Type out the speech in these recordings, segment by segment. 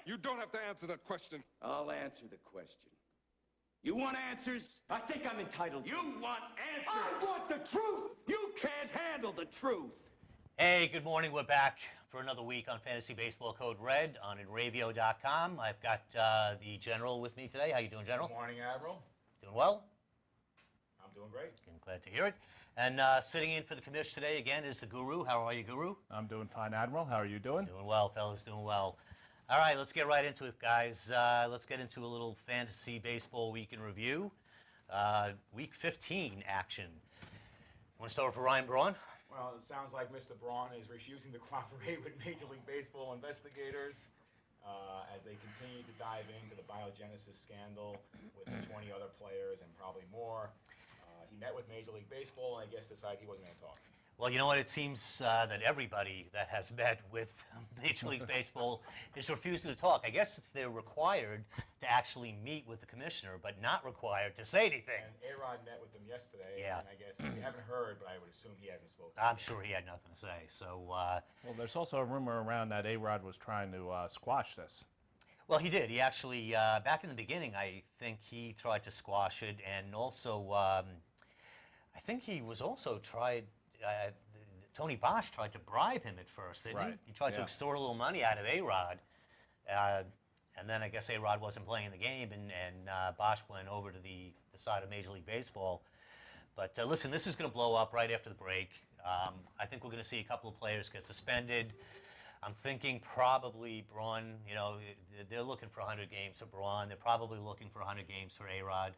You don't have to answer that question. I'll answer the question. You want answers? I think I'm entitled. You want answers? I want the truth! You can't handle the truth. Hey, good morning. We're back for another week on Fantasy Baseball Code Red on Enravio.com. I've got the General with me today. How you doing, General? Good morning, Admiral. Doing well? I'm doing great. I'm glad to hear it. And sitting in for the commish today again is the Guru. How are you, Guru? I'm doing fine, Admiral. How are you doing? Doing well, fellas. Doing well. All right, let's get right into it, guys. Let's get into a little Fantasy Baseball Week in Review. Week 15 action. Want to start with Ryan Braun? Well, it sounds like Mr. Braun is refusing to cooperate with Major League Baseball investigators as they continue to dive into the biogenesis scandal with the 20 other players and probably more. He met with Major League Baseball and I guess decided he wasn't going to talk. Well, you know what? It seems that everybody that has met with Major League Baseball is refusing to talk. I guess they're required to actually meet with the commissioner, but not required to say anything. And A-Rod met with them yesterday, Yeah. and I guess we haven't heard, but I would assume he hasn't spoken. I'm sure he had nothing to say. So, Well, there's also a rumor around that A-Rod was trying to squash this. well, he did. He actually, back in the beginning, I think he tried to squash it, and also, I think he was also tried. Tony Bosch tried to bribe him at first, didn't he? Right, He tried to yeah. extort a little money out of A-Rod, and then I guess A-Rod wasn't playing the game, and Bosch went over to the side of Major League Baseball. But listen, this is going to blow up right after the break. I think we're going to see a couple of players get suspended. I'm thinking probably Braun, you know, they're looking for 100 games for Braun. They're probably looking for 100 games for A-Rod.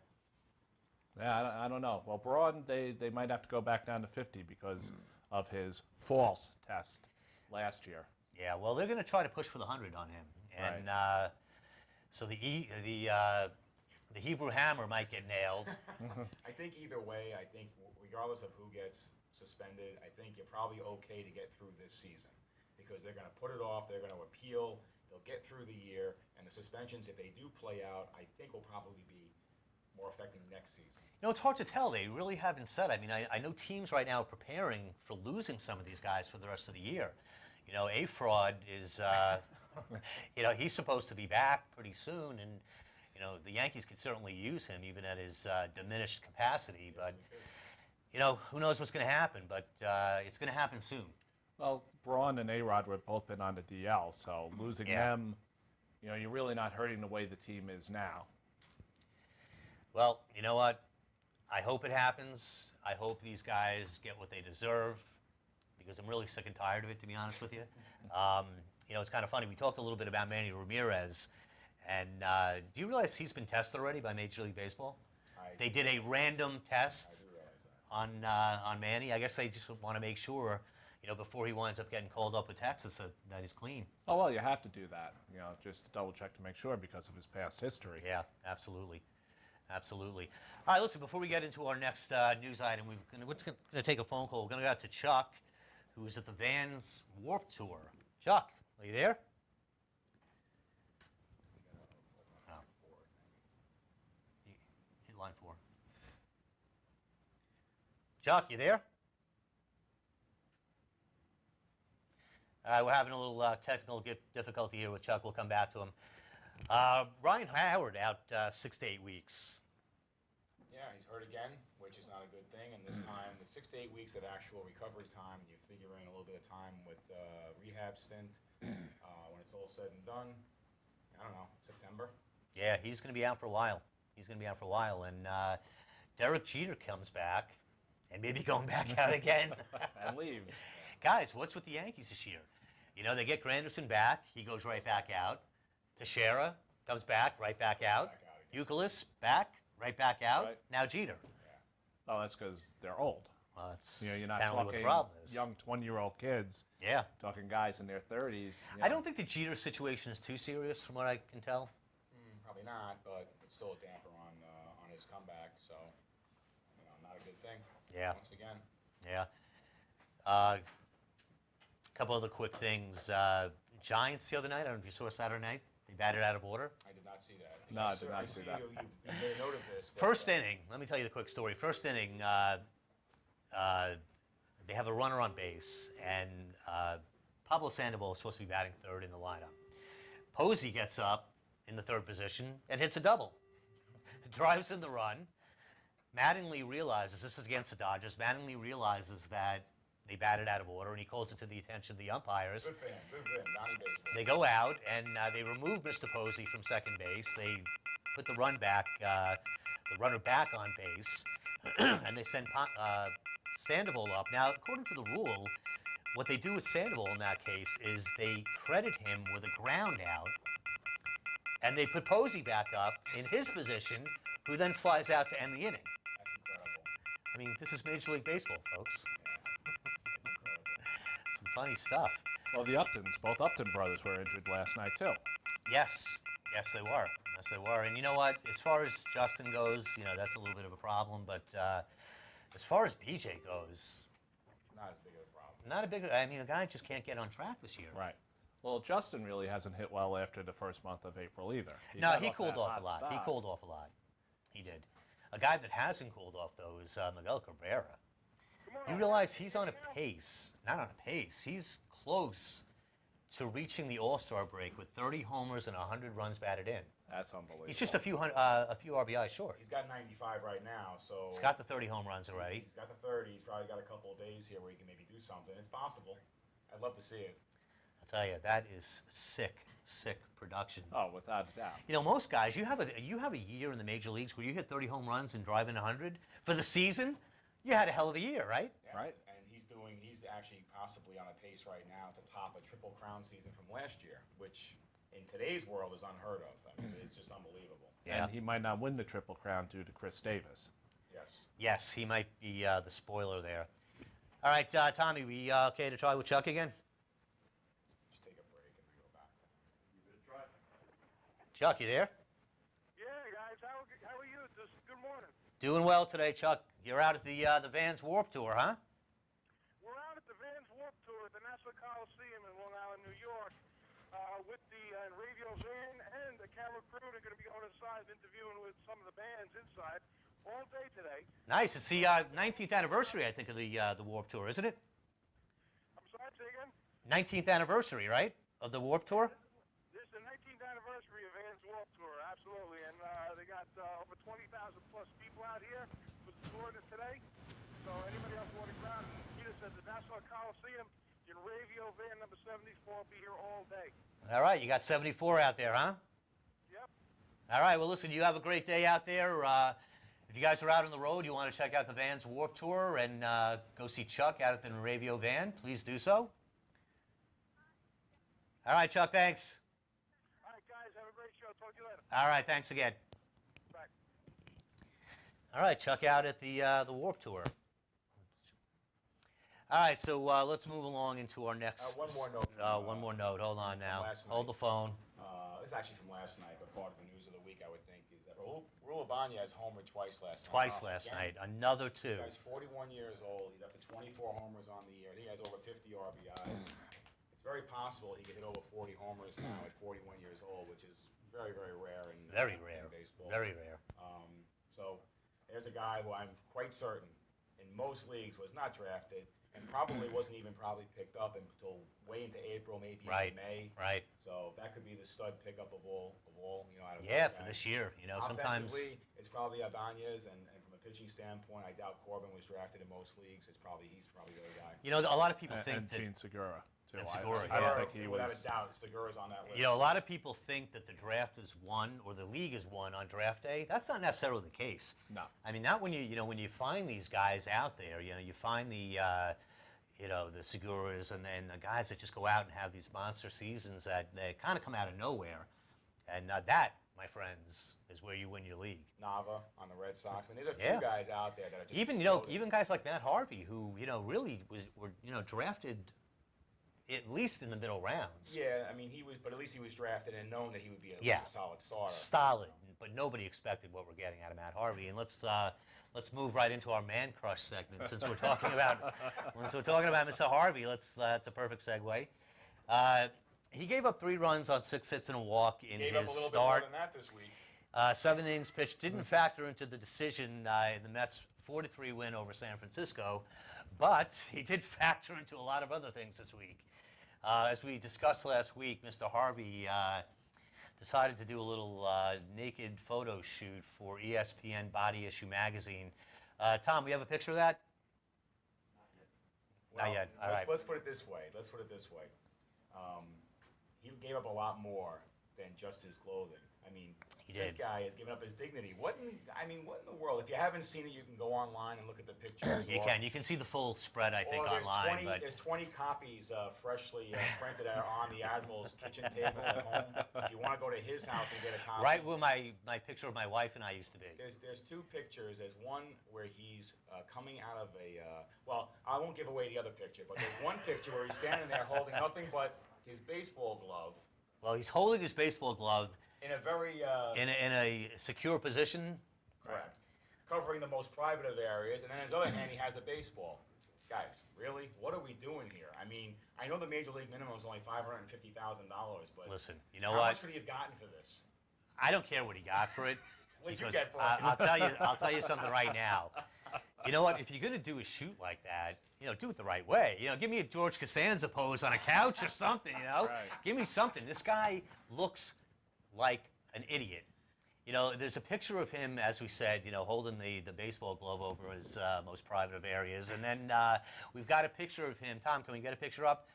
Yeah, I don't know. Well, Braun, they might have to go back down to 50 because of his false test last year. Yeah, well, they're going to try to push for the 100 on him, and so the Hebrew Hammer might get nailed. I think either way, I think regardless of who gets suspended, I think you're probably okay to get through this season because they're going to put it off, they're going to appeal, they'll get through the year, and the suspensions, if they do play out, I think will probably be more effective next season. You know, it's hard to tell. They really haven't said. I mean, I know teams right now are preparing for losing some of these guys for the rest of the year. You know, A-Fraud is, you know, he's supposed to be back pretty soon, and, you know, the Yankees could certainly use him even at his diminished capacity. But, you know, who knows what's going to happen, but it's going to happen soon. Well, Braun and A-Rod have both been on the DL, so losing them, you know, you're really not hurting the way the team is now. Well, you know what? I hope it happens. I hope these guys get what they deserve because I'm really sick and tired of it, to be honest with you. You know, it's kind of funny. We talked a little bit about Manny Ramirez, and do you realize he's been tested already by Major League Baseball? They did a random test on Manny. I guess they just want to make sure, you know, before he winds up getting called up with Texas, that he's clean. Oh, well, you have to do that, you know, just to double check to make sure because of his past history. Yeah, absolutely. Absolutely. All right, listen, before we get into our next news item, we're going to take a phone call. We're going to go out to Chuck, who is at the Vans Warped Tour. Chuck, are you there? Oh. Hit line 4. Chuck, you there? All right, we're having a little technical difficulty here with Chuck. We'll come back to him. Ryan Howard out 6 to 8 weeks. Yeah, he's hurt again, which is not a good thing. And this time, with 6 to 8 weeks of actual recovery time, you figure in a little bit of time with rehab stint. When it's all said and done, I don't know, September. Yeah, he's going to be out for a while. He's going to be out for a while. And Derek Jeter comes back and maybe going back out again. And leaves. Guys, what's with the Yankees this year? You know, they get Granderson back. He goes right back out. Teixeira comes back, right back out. Euclid back, right back out. Right. Now Jeter. Yeah. Oh, that's because they're old. Well, that's you're not apparently talking what the problem is. Young 20-year-old kids. Yeah. Talking guys in their 30s. I don't think the Jeter situation is too serious, from what I can tell. Probably not, but it's still a damper on his comeback. So, you know, not a good thing. Yeah. Once again. Yeah. A couple other quick things. Giants the other night. I don't know if you saw Saturday night. They batted out of order. I did not see that. No, I did not see that. You made a note of this. First inning, let me tell you the quick story. First inning, they have a runner on base, and Pablo Sandoval is supposed to be batting third in the lineup. Posey gets up in the third position and hits a double. Drives in the run. Mattingly realizes, this is against the Dodgers, Mattingly realizes that they batted out of order, and he calls it to the attention of the umpires. Good for him. Donnie baseball. They go out, and they remove Mr. Posey from second base. They put the runner back on base, and they send Sandoval up. Now, according to the rule, what they do with Sandoval in that case is they credit him with a ground out, and they put Posey back up in his position, who then flies out to end the inning. That's incredible. I mean, this is Major League Baseball, folks. Some funny stuff. Well, the both Upton brothers were injured last night, too. Yes, they were. Yes, they were. And you know what? As far as Justin goes, that's a little bit of a problem. But as far as BJ goes, Not as big of a problem. not a big. I mean, the guy just can't get on track this year. Right. Well, Justin really hasn't hit well after the first month of April either. No, he cooled off a lot. He cooled off a lot. He did. A guy that hasn't cooled off, though, is Miguel Cabrera. You realize he's on a pace, not on a pace, he's close to reaching the All-Star break with 30 homers and 100 runs batted in. That's unbelievable. He's just a few RBIs short. He's got 95 right now, so He's got the 30 home runs already. he's got the 30. He's probably got a couple of days here where he can maybe do something. It's possible. I'd love to see it. I'll tell you, that is sick production. Oh, without a doubt. Most guys, you have a year in the major leagues where you hit 30 home runs and drive in 100 for the season. You had a hell of a year, right? Yeah. Right. And he's actually possibly on a pace right now to top a Triple Crown season from last year, which in today's world is unheard of. I mean, it's just unbelievable. Yeah. And he might not win the Triple Crown due to Chris Davis. Yes. Yes, he might be the spoiler there. All right, Tommy, we okay to try with Chuck again? Just take a break and then go back. Chuck, you there? Yeah, guys, how are you? Good morning. Doing well today, Chuck. You're out at the Vans Warped Tour, huh? We're out at the Vans Warped Tour at the Nassau Coliseum in Long Island, New York, with the radio van and the camera crew. They're going to be going inside interviewing with some of the bands inside all day today. Nice. It's the 19th anniversary, I think, of the Warped Tour, isn't it? I'm sorry, say again? 19th anniversary, right, of the Warped Tour? This is the 19th anniversary of Vans Warped Tour, absolutely. And they got over 20,000 plus people out here for the tour today. So anybody else want to ground, meet us at the Nassau Coliseum in radio van number 74. I'll be here all day. All right, you got 74 out there, huh? Yep. All right, well, listen, you have a great day out there. If you guys are out on the road, you want to check out the Vans Warped Tour and go see Chuck out at the radio van, please do so. All right, Chuck, thanks. All right, guys, have a great show. Talk to you later. All right, thanks again. Bye. All right, Chuck out at the Warped Tour. All right, so let's move along into our next. One more note. One more note. Hold on now. last Hold night. the phone. This is actually from last night, but part of the news of the week, I would think, is that Raul Ibanez homered twice last night. Twice last night. Another two. This guy's 41 years old. He's up to 24 homers on the year. I think he has over 50 RBIs. It's very possible he could hit over 40 homers now at 41 years old, which is very, very rare in Very in rare. baseball. Very rare. So there's a guy who I'm quite certain in most leagues was not drafted and probably wasn't even picked up until way into April, maybe Right. into May. Right. So that could be the stud pickup of all, out of Yeah, those for guys. this year. Sometimes. Offensively, it's probably Ibanez, and from a pitching standpoint, I doubt Corbin was drafted in most leagues. He's probably the other guy. A lot of people think And that. Gene Segura, too. And I Segura, don't yeah. think he without was. a doubt, Segura's on that list. A lot of people think that the draft is won or the league is won on draft day. That's not necessarily the case. No. I mean, not when when you find these guys out there. You find the the Seguras and the guys that just go out and have these monster seasons that they kind of come out of nowhere, and that, my friends, is where you win your league. Nava on the Red Sox. I mean, there's a few Yeah. guys out there that are just Even exploding. even guys like Matt Harvey, who really were drafted at least in the middle rounds. Yeah, I mean, but at least he was drafted and known that he would be at Yeah. least a solid starter. Solid, but nobody expected what we're getting out of Matt Harvey. And let's move right into our man crush segment since we're talking about Mr. Harvey. That's a perfect segue. He gave up 3 runs on 6 hits and a walk in Gave his up a little start. bit more than that this week. 7 innings pitched didn't factor into the decision in the Mets' 4-3 win over San Francisco, but he did factor into a lot of other things this week. As we discussed last week, Mr. Harvey decided to do a little naked photo shoot for ESPN Body Issue Magazine. Tom, we have a picture of that? Not yet. All right. Let's put it this way. He gave up a lot more than just his clothing. I mean, this guy has given up his dignity. What in the world? If you haven't seen it, you can go online and look at the pictures. You can see the full spread, I think, there's online. 20, there's 20 copies freshly printed on the Admiral's kitchen table at home. If you want to go to his house and get a copy. Right where my picture of my wife and I used to be. There's two pictures. There's one where he's coming out of a, well, I won't give away the other picture, but there's one picture where he's standing there holding nothing but his baseball glove. Well, he's holding his baseball glove in a very in a secure position. Correct. Covering the most private of areas, and then on his other hand, he has a baseball. Guys, really? What are we doing here? I mean, I know the major league minimum is only $550,000, but listen, you know how what? much could he have gotten for this? I don't care what he got for it. What did you because get for it? I'll tell you something right now. You know what? If you're gonna do a shoot like that, do it the right way. Give me a George Costanza pose on a couch or something. Right. Give me something. This guy looks like an idiot. There's a picture of him, as we said, holding the baseball glove over his most private of areas, and then we've got a picture of him. Tom, can we get a picture up?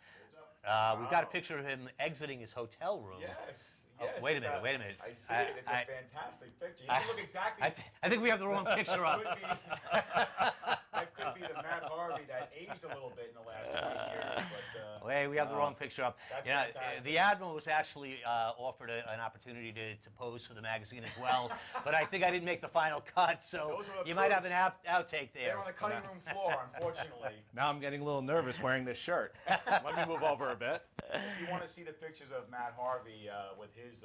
We've got a picture of him exiting his hotel room. Yes. Oh, Yes, wait a minute. I see it. It's a fantastic picture. You look exactly. I think we have the wrong picture up. That could be the Matt Harvey that aged a little bit in the last 20 years. But, hey, we have the wrong picture up. That's fantastic. The Admiral was actually offered an opportunity to pose for the magazine as well, but I think I didn't make the final cut, so you might have an outtake there. They're on the cutting room floor, unfortunately. Now I'm getting a little nervous wearing this shirt. Let me move over a bit. If you want to see the pictures of Matt Harvey with his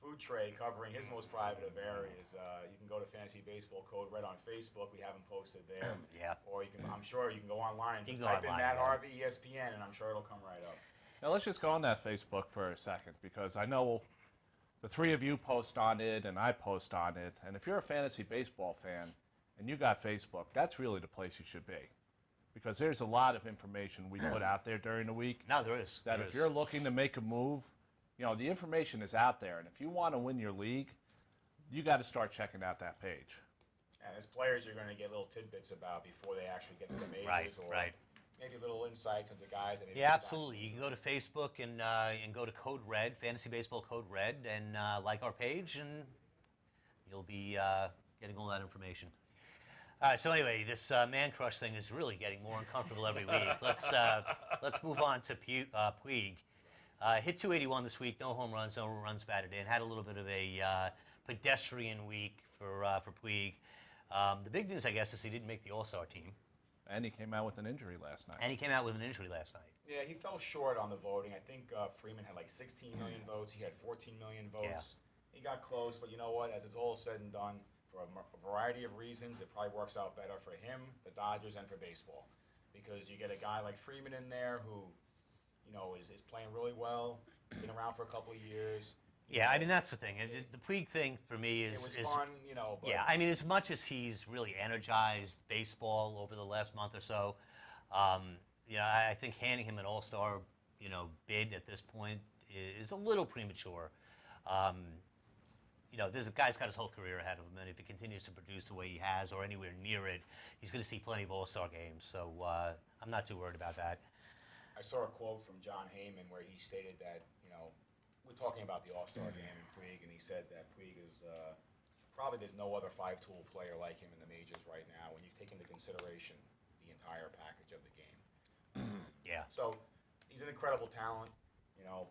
food tray covering his most private of areas, you can go to Fantasy Baseball Code Red on Facebook. We have them posted there. Yeah. Or I'm sure you can go online and You just can go type in online, Matt yeah. Harvey ESPN, and I'm sure it'll come right up. Now let's just go on that Facebook for a second, because I know the three of you post on it and I post on it. And if you're a fantasy baseball fan and you got Facebook, that's really the place you should be. Because there's a lot of information we put out there during the week. No, there is. That if you're looking to make a move, the information is out there. And if you want to win your league, you got to start checking out that page. And as players, you're going to get little tidbits about before they actually get to the majors, Right. maybe little insights into guys. That Yeah, absolutely. You can go to Facebook and go to Code Red, Fantasy Baseball Code Red, and like our page, and you'll be getting all that information. So anyway, this man crush thing is really getting more uncomfortable every week. Let's move on to Puig. Hit 281 this week, no home runs, no runs batted in. Had a little bit of a pedestrian week for Puig. The big news, I guess, is he didn't make the All-Star team. And he came out with an injury last night. Yeah, he fell short on the voting. I think Freeman had like 16 million votes. He had 14 million votes. Yeah. He got close, but you know what? As it's all said and done, for a variety of reasons, it probably works out better for him, the Dodgers, and for baseball. Because you get a guy like Freeman in there who, is playing really well, been around for a couple of years. Yeah, I mean, that's the thing. The Puig thing for me It is was fun, but yeah, I mean, as much as he's really energized baseball over the last month or so, I think handing him an all-star, bid at this point is a little premature. This guy's got his whole career ahead of him, and if he continues to produce the way he has or anywhere near it, he's going to see plenty of all-star games. So I'm not too worried about that. I saw a quote from John Heyman where he stated that, we're talking about the All-Star game and Puig, and he said that Puig is probably there's no other five-tool player like him in the majors right now when you take into consideration the entire package of the game. Yeah. So he's an incredible talent,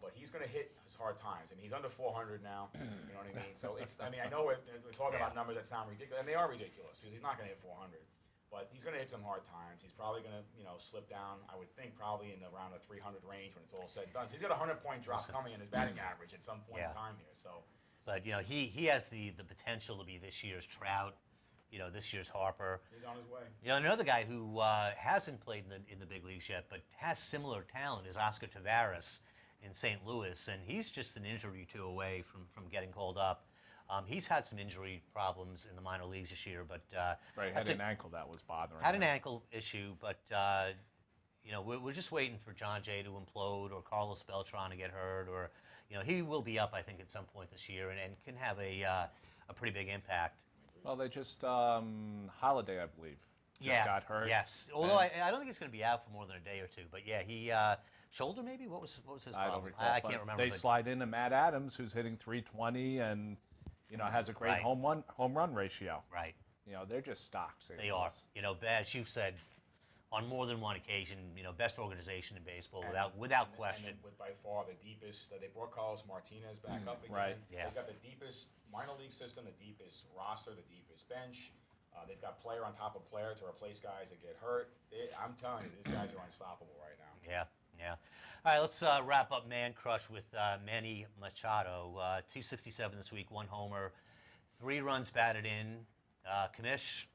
but he's going to hit his hard times. I mean, he's under 400 now, you know what I mean? So I know we're talking about numbers that sound ridiculous, and they are ridiculous because he's not going to hit 400. But he's going to hit some hard times. He's probably going to, slip down, I would think, probably in around the 300 range when it's all said and done. So he's got a 100-point drop coming in his batting average at some point in time here. So, but, he has the potential to be this year's Trout, this year's Harper. he's on his way. Another guy who hasn't played in the big leagues yet, but has similar talent is Oscar Taveras in St. Louis, and he's just an injury or two away from getting called up. He's had some injury problems in the minor leagues this year, but Had an ankle that was bothering had him. an ankle issue, but we're just waiting for John Jay to implode or Carlos Beltran to get hurt or he will be up, I think, at some point this year, and can have a pretty big impact. Well, they just Holiday, I believe, just got hurt. Yes. Although I don't think he's going to be out for more than a day or two. But yeah, he shoulder maybe. What was his problem? I don't recall. I can't remember. They slide into Matt Adams, who's hitting 320 and has a great home run ratio. Right. They're just stocks. They are. As you said, on more than one occasion, best organization in baseball without question. And with by far the deepest, they brought Carlos Martinez back up again. Right. Yeah. They've got the deepest minor league system, the deepest roster, the deepest bench. They've got player on top of player to replace guys that get hurt. I'm telling you, these guys are unstoppable right now. Yeah. All right, let's wrap up Man Crush with Manny Machado. 267 this week, 1 homer, 3 runs batted in. Kamish.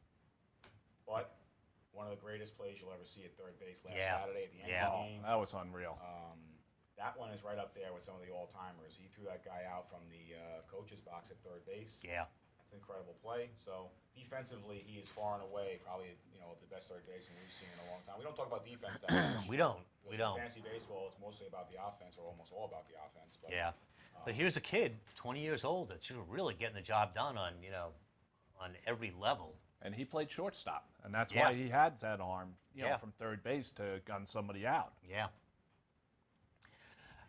But one of the greatest plays you'll ever see at third base last Yeah. Saturday at the end Yeah. of the game. That was unreal. That one is right up there with some of the all-timers. He threw that guy out from the coach's box at third base. Yeah. That's an incredible play. So defensively, he is far and away probably the best third baseman we've seen in a long time. We don't talk about defense that much. We don't. Because in fantasy baseball, it's mostly about the offense, or almost all about the offense. But, Yeah. But here's a kid, 20 years old, that's really getting the job done on every level. And he played shortstop, and that's Yeah. why he had that arm, Yeah. from third base to gun somebody out. Yeah.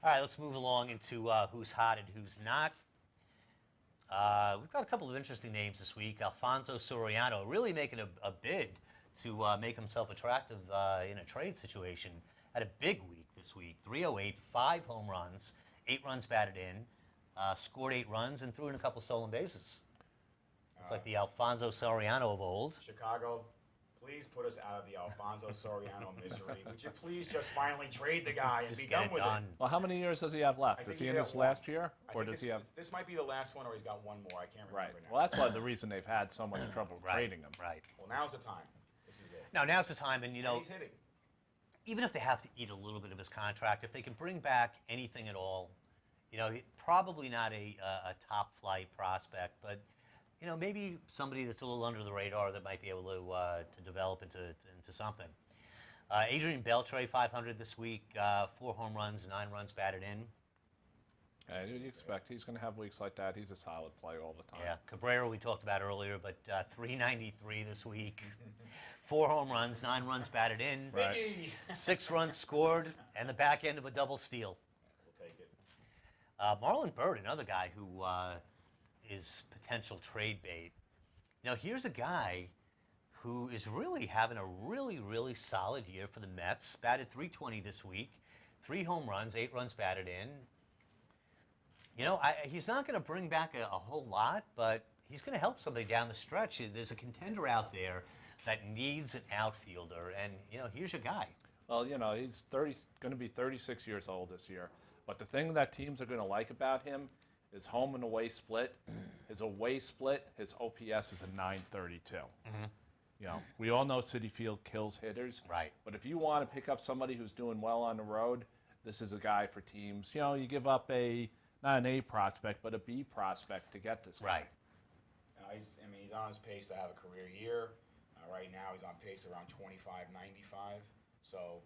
All right, let's move along into who's hot and who's not. We've got a couple of interesting names this week. Alfonso Soriano really making a bid to make himself attractive in a trade situation. Had a big week this week. 308, 5 home runs, 8 runs batted in, scored 8 runs, and threw in a couple stolen bases. It's like the Alfonso Soriano of old. Chicago, please put us out of the Alfonso Soriano misery. Would you please just finally trade the guy and Just be get done it with done. it? Well, how many years does he have left? I Is think he he in has this one. last year, I or think does he have? This might be the last one, or he's got one more. I can't Right. remember now. Well, that's why the reason they've had so much trouble trading him. Right. Well, now's the time. This is it. Now's the time, and And he's hitting. even if they have to eat a little bit of his contract, if they can bring back anything at all, probably not a top flight prospect, but maybe somebody that's a little under the radar that might be able to develop into something. Adrian Beltre, 500 this week, 4 home runs, 9 runs batted in. Yeah, you'd expect he's going to have weeks like that. He's a solid player all the time. Yeah, Cabrera we talked about earlier, but 393 this week, 4 home runs, 9 runs batted in, Right. Biggie. 6 runs scored, and the back end of a double steal. We'll take it. Marlon Byrd, another guy who is potential trade bait. Here's a guy who is really having a really solid year for the Mets. Batted 320 this week, 3 home runs, 8 runs batted in. He's not going to bring back a whole lot, but he's going to help somebody down the stretch. There's a contender out there that needs an outfielder, and here's your guy. Well, he's going to be 36 years old this year. But the thing that teams are going to like about him is home and away split. His away split, his OPS is a 932. We all know Citi Field kills hitters. Right. But if you want to pick up somebody who's doing well on the road, this is a guy for teams. You give up not an A prospect, but a B prospect to get this guy. Right. He's on his pace to have a career year. Right now, he's on pace around 25-95. So,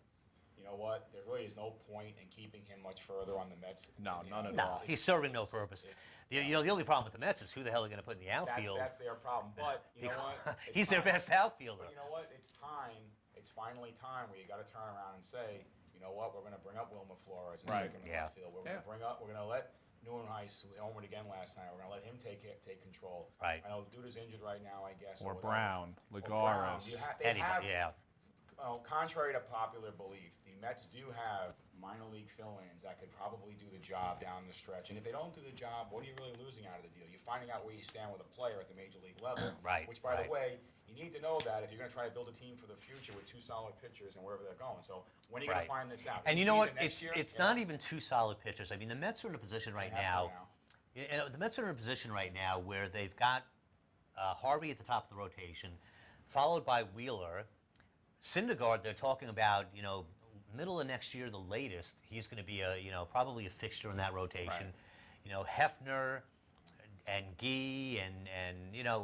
you know what? There really is no point in keeping him much further on the Mets. No, none at No, all. he's serving no purpose. The only problem with the Mets is who the hell are going to put in the outfield. That's their problem. But you know what? It's He's their time. best outfielder. But you know what? It's time. It's finally time where you got to turn around and say, you know what? We're going to bring up Wilmer Flores and Right. stick him in Yeah. the field. We're going to let Neuenhuis, who homered again last night, we're going to let him take control. Right. I know Duda's injured right now, I guess. Or whatever. Brown, Or Brown. Lagares. Yeah. Contrary to popular belief, the Mets do have minor league fill-ins that could probably do the job down the stretch. And if they don't do the job, what are you really losing out of the deal? You're finding out where you stand with a player at the major league level. Right, Which, by right. the way, you need to know that if you're going to try to build a team for the future with 2 solid pitchers and wherever they're going. So when are you going to find this out? And This you know what? season, next year? It's Yeah. not even 2 solid pitchers. I mean, the Mets are in a position right They have now. to The Mets are in a position right now where they've got Harvey at the top of the rotation, followed by Wheeler. Syndergaard, they're talking about, middle of next year, the latest. He's going to be probably a fixture in that rotation. Right. Hefner and Gee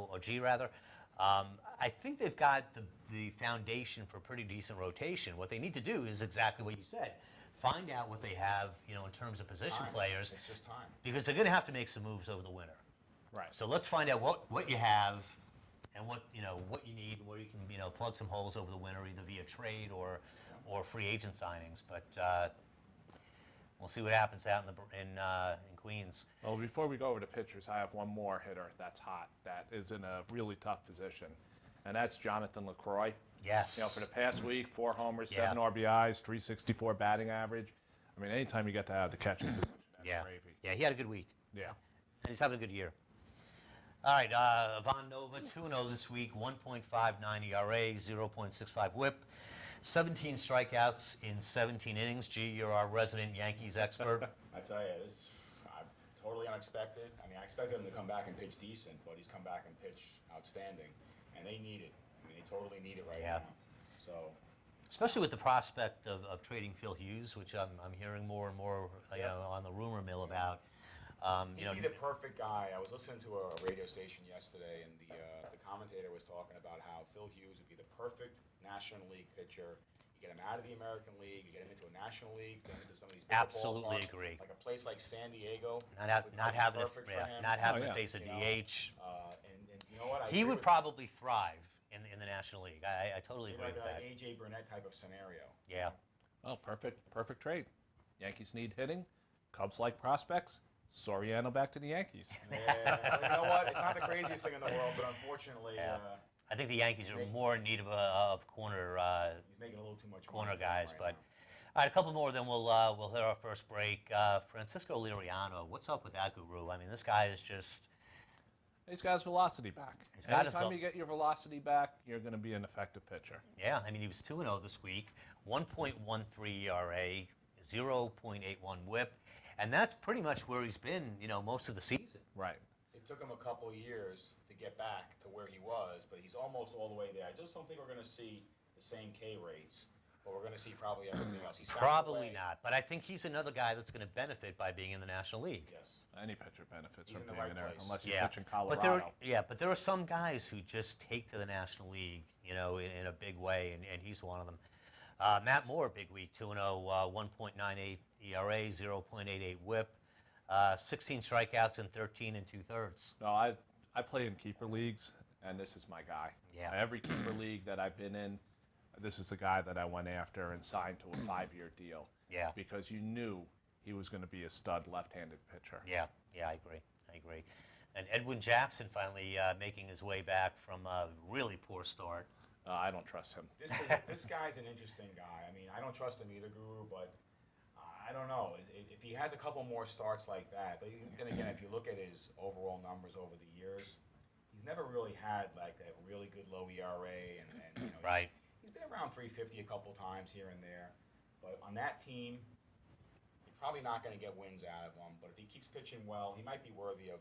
or G rather. I think they've got the foundation for a pretty decent rotation. What they need to do is exactly what you said. find out what they have, in terms of position Time. players, It's just time. because they're going to have to make some moves over the winter. Right. So let's find out what you have, and what you need, where you can plug some holes over the winter, either via trade or free agent signings. But we'll see what happens out in Queens. Well, before we go over to pitchers, I have one more hitter that's hot, that is in a really tough position, and that's Jonathan LaCroix. Yes. For the past week, 4 homers, Yeah. 7 RBIs, 364 batting average. I mean, anytime you get to have the catching position, that's Yeah. gravy. Yeah, he had a good week. Yeah. And he's having a good year. All right, Ivan Nova, 2-0 this week, 1.59 ERA, 0.65 WHIP, 17 strikeouts in 17 innings. Gee, you're our resident Yankees expert. I tell you, this totally unexpected. I mean, I expected him to come back and pitch decent, but he's come back and pitched outstanding, and they need it. I mean, they totally need it right Yeah. now. So, Especially with the prospect of trading Phil Hughes, which I'm hearing more and more on the rumor mill about. he'd be the perfect guy. I was listening to a radio station yesterday, and the commentator was talking about how Phil Hughes would be the perfect National League pitcher. You get him out of the American League, you get him into a National League, get him into some of these bigger Absolutely ballparks, agree. like a place like San Diego. Not having perfect for him. not having yeah. to face a You know, DH. And you know what? I He agree would with- probably thrive in the National League. I totally agree like with that. an AJ Burnett type of scenario. Yeah. Oh, perfect trade. Yankees need hitting. Cubs like prospects. Soriano back to the Yankees. Yeah, but you know what? It's not the craziest thing in the world, but unfortunately, Yeah. I think the Yankees are more in need of corner he's making a little too much corner money for them guys. right But now. all right, a couple more, then we'll hit our first break. Francisco Liriano, what's up with that guru? I mean, this guy is just. He's got his velocity back. He's got his Anytime you get your velocity back, you're going to be an effective pitcher. Yeah, I mean, he was 2-0 this week, 1.13 ERA, 0.81 WHIP, and that's pretty much where he's been, most of the season. Right. It took him a couple of years to get back to where he was, but he's almost all the way there. I just don't think we're going to see the same K rates, but we're going to see probably everything else. He's found a Probably way. not, but I think he's another guy that's going to benefit by being in the National League. Yes. Any pitcher benefits He's from in the being right there, place. unless you Yeah, pitch in but Colorado. there are some guys who just take to the National League, in a big way, and he's one of them. Matt Moore, big week, 2-0, 1.98 ERA, 0.88 WHIP, 16 strikeouts in 13 2/3. No, I play in keeper leagues, and this is my guy. Yeah. Every keeper league that I've been in, this is the guy that I went after and signed to a 5-year deal. Yeah. Because you knew he was going to be a stud left-handed pitcher. Yeah, I agree. And Edwin Jackson finally making his way back from a really poor start. I don't trust him. This guy's an interesting guy. I mean, I don't trust him either, Guru, but I don't know. If he has a couple more starts like that, but then again, if you look at his overall numbers over the years, he's never really had like that really good low ERA, and Right. He's been around 350 a couple times here and there, but on that team, you're probably not going to get wins out of him. But if he keeps pitching well, he might be worthy of,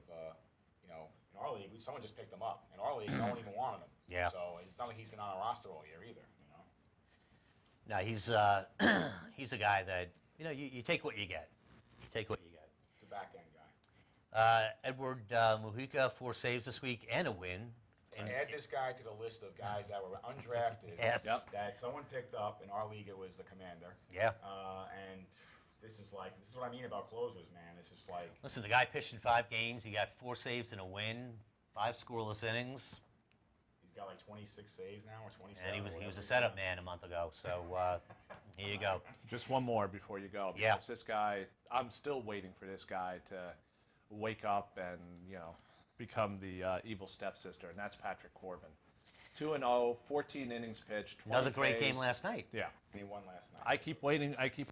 in our league, someone just picked him up. In our league, no one even wanted him. Yeah. So it's not like he's been on our roster all year either. No, he's he's a guy that you take what you get. He's a back end guy. Edward Mujica, 4 saves this week and a win. And Add this guy to the list of guys that were undrafted. Yes. Yep. That someone picked up. In our league, it was the commander. Yeah. And this is what I mean about closers, man. It's just like Listen, the guy pitched in 5 games. He got 4 saves and a win, 5 scoreless innings, he's got like 26 saves now or 27. and he or was whatever. a setup man a month ago. So here you go. Just one more before you go. Yeah. Because this guy, I'm still waiting for this guy to wake up and, become the evil stepsister, and that's Patrick Corbin. 2-0, 14 innings pitched. 20 Another great game Ks. last night. Yeah. He won last night. I keep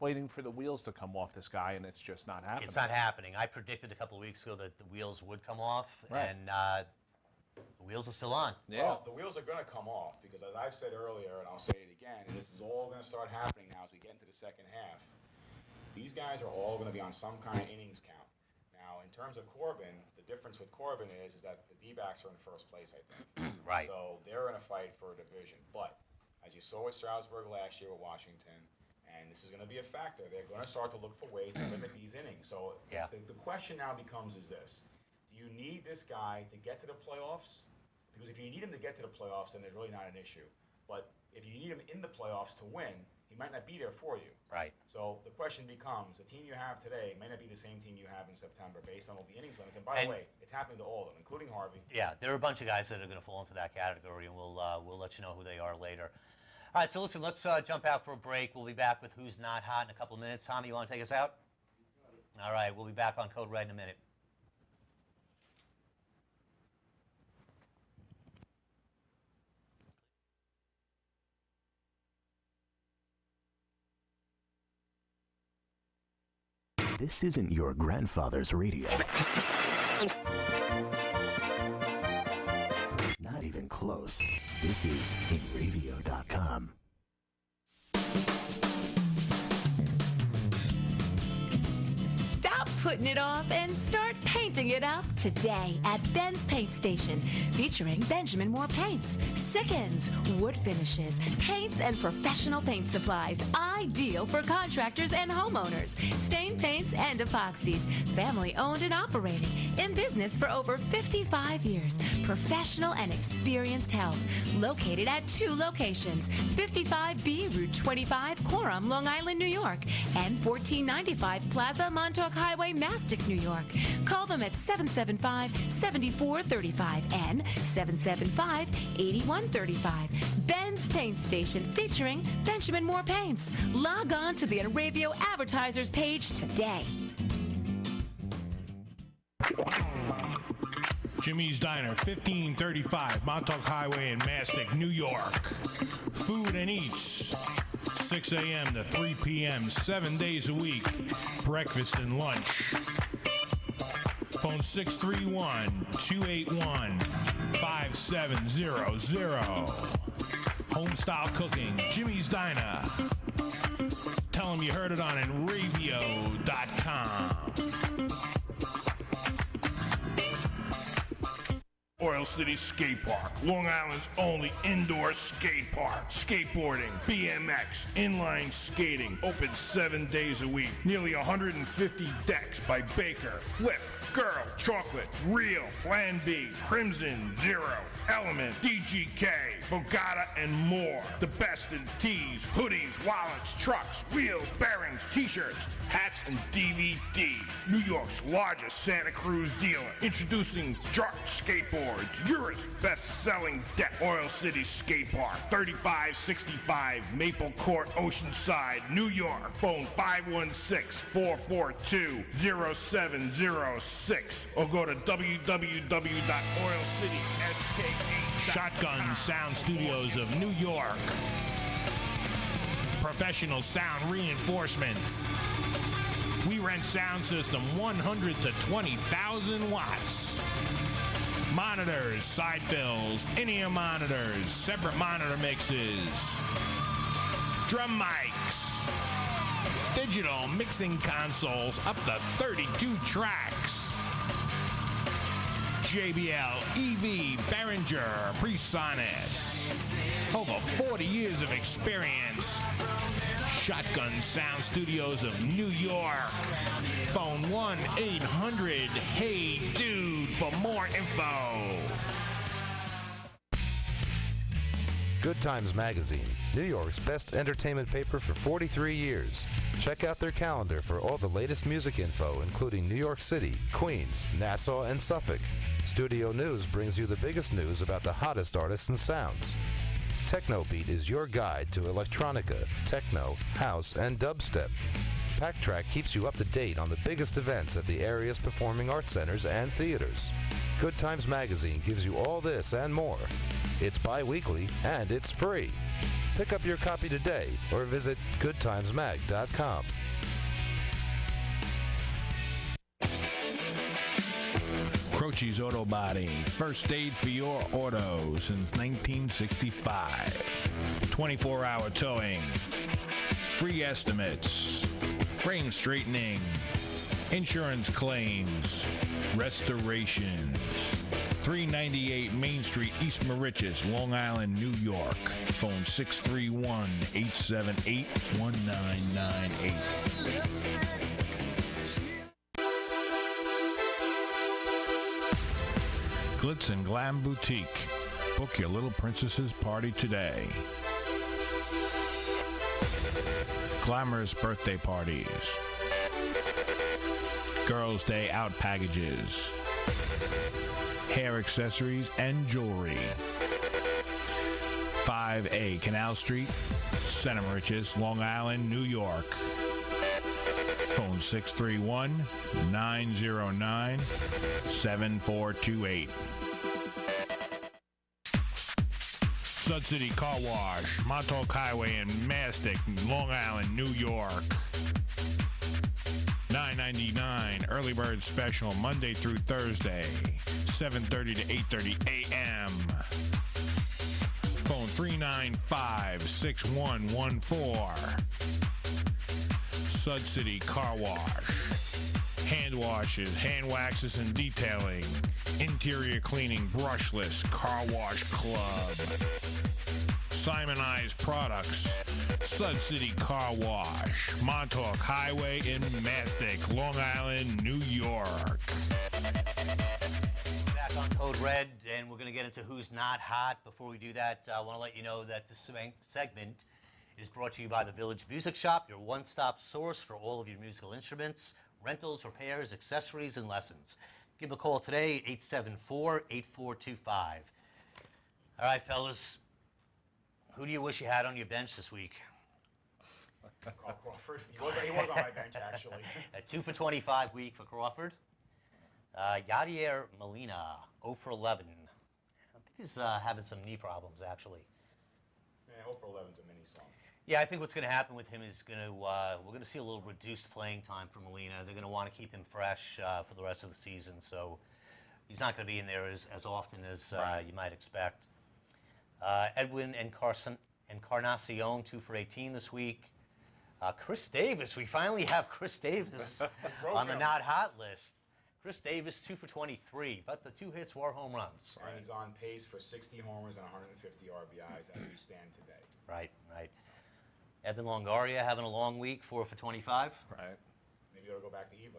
waiting for the wheels to come off this guy, and it's just not happening. It's not happening. I predicted a couple of weeks ago that the wheels would come off, Right. and the wheels are still on. Yeah. Well, the wheels are going to come off because, as I've said earlier, and I'll say it again, and this is all going to start happening now as we get into the second half. These guys are all going to be on some kind of innings count. Now, in terms of Corbin, the difference with Corbin is that the D-backs are in first place, I think. Right. So they're in a fight for a division. But as you saw with Strasburg last year with Washington, and this is going to be a factor, they're going to start to look for ways to limit these innings. So Yeah. the question now becomes is this. Do you need this guy to get to the playoffs? Because if you need him to get to the playoffs, then there's really not an issue. But if you need him in the playoffs to win, he might not be there for you. Right. So the question becomes, the team you have today may not be the same team you have in September based on all the innings limits. And by the way, it's happening to all of them, including Harvey. Yeah, there are a bunch of guys that are going to fall into that category, and we'll let you know who they are later. All right, so listen, let's jump out for a break. We'll be back with Who's Not Hot in a couple of minutes. Tommy, you want to take us out? All right, we'll be back on Code Red in a minute. This isn't your grandfather's radio. Not even close. This is inravio.com. Stop putting it off and start painting it up today at Ben's Paint Station, featuring Benjamin Moore paints, Sickens, wood finishes, paints, and professional paint supplies, ideal for contractors and homeowners, stain paints and epoxies, family owned and operating, in business for over 55 years, professional and experienced help, located at 2 locations, 55B Route 25, Quorum, Long Island, New York, and 1495 Plaza, Montauk Highway, Mastic, New York. Call them at 775-7435 and 775-8135. Ben's Paint Station, featuring Benjamin Moore Paints. Log on to the Enravio Advertisers page today. Jimmy's Diner, 1535 Montauk Highway in Mastic, New York. Food and eats, 6 a.m. to 3 p.m., 7 days a week. Breakfast and lunch. Phone 631-281-5700. Home-style cooking, Jimmy's Diner. Tell them you heard it on Enravio.com. Oil City Skate Park, Long Island's only indoor skate park. Skateboarding, BMX, inline skating, open 7 days a week. Nearly 150 decks by Baker, Flip, Girl, Chocolate, Real, Plan B, Crimson, Zero, Element, DGK, Bogata, and more. The best in tees, hoodies, wallets, trucks, wheels, bearings, t-shirts, hats, and DVD. New York's largest Santa Cruz dealer. Introducing Dart Skateboards, Europe's best-selling deck. Oil City Skate Park, 3565 Maple Court, Oceanside, New York. Phone 516-442-0706 or go to www.oilcitysk8.com. Shotgun Sound Studios of New York. Professional sound reinforcements. We rent sound system 100 to 20,000 watts. Monitors, side fills, in-ear monitors, separate monitor mixes, drum mics, digital mixing consoles up to 32 tracks. JBL, EV, Behringer, Presonus. Over 40 years of experience. Shotgun Sound Studios of New York. Phone 1-800-HEY-DUDE for more info. Good Times Magazine, New York's best entertainment paper for 43 years. Check out their calendar for all the latest music info, including New York City, Queens, Nassau, and Suffolk. Studio News brings you the biggest news about the hottest artists and sounds. Technobeat is your guide to electronica, techno, house, and dubstep. Packtrack keeps you up to date on the biggest events at the area's performing arts centers and theaters. Good Times Magazine gives you all this and more. It's bi-weekly and it's free. Pick up your copy today or visit goodtimesmag.com. Croce's Auto Body, first aid for your auto since 1965. 24-hour towing, free estimates, frame straightening, insurance claims, restorations. 398 Main Street, East Moriches, Long Island, New York. Phone 631-878-1998. Glitz and Glam Boutique. Book your little princess's party today. glamorous birthday parties, girls' day out packages, hair accessories, and jewelry. 5A Canal Street, Center Riches, Long Island, New York. Phone 631-909-7428. Sud City Car Wash, Montauk Highway in Mastic, Long Island, New York. $9.99 early bird special Monday through Thursday, 7:30 to 8:30 a.m. Phone 395-6114. Sud City Car Wash. Hand washes, hand waxes, and detailing. Interior cleaning, brushless, car wash club. Simonized products. Sud City Car Wash. Montauk Highway in Mastic, Long Island, New York. Back on Code Red, and we're going to get into who's not hot. Before we do that, I want to let you know that this segment is brought to you by the Village Music Shop, your one-stop source for all of your musical instruments, rentals, repairs, accessories, and lessons. Give them a call today, 874-8425. All right, fellas, who do you wish you had on your bench this week? Carl Crawford. He was on my bench, actually. A 2 for 25 week for Crawford. Yadier Molina, 0 for 11. I think he's having some knee problems, actually. Yeah, 0 for 11's a mini song. Yeah, I think what's going to happen with him is we're going to see a little reduced playing time for Molina. They're going to want to keep him fresh for the rest of the season, so he's not going to be in there as often as you might expect. Edwin Encarnacion, 2 for 18 this week. Chris Davis, we finally have Chris Davis on the not hot list. Chris Davis, 2 for 23, but the 2 hits were home runs. And he's on pace for 60 homers and 150 RBIs as we stand today. Right. Evan Longoria having a long week, 4 for 25. Right. Maybe they'll go back to Eva.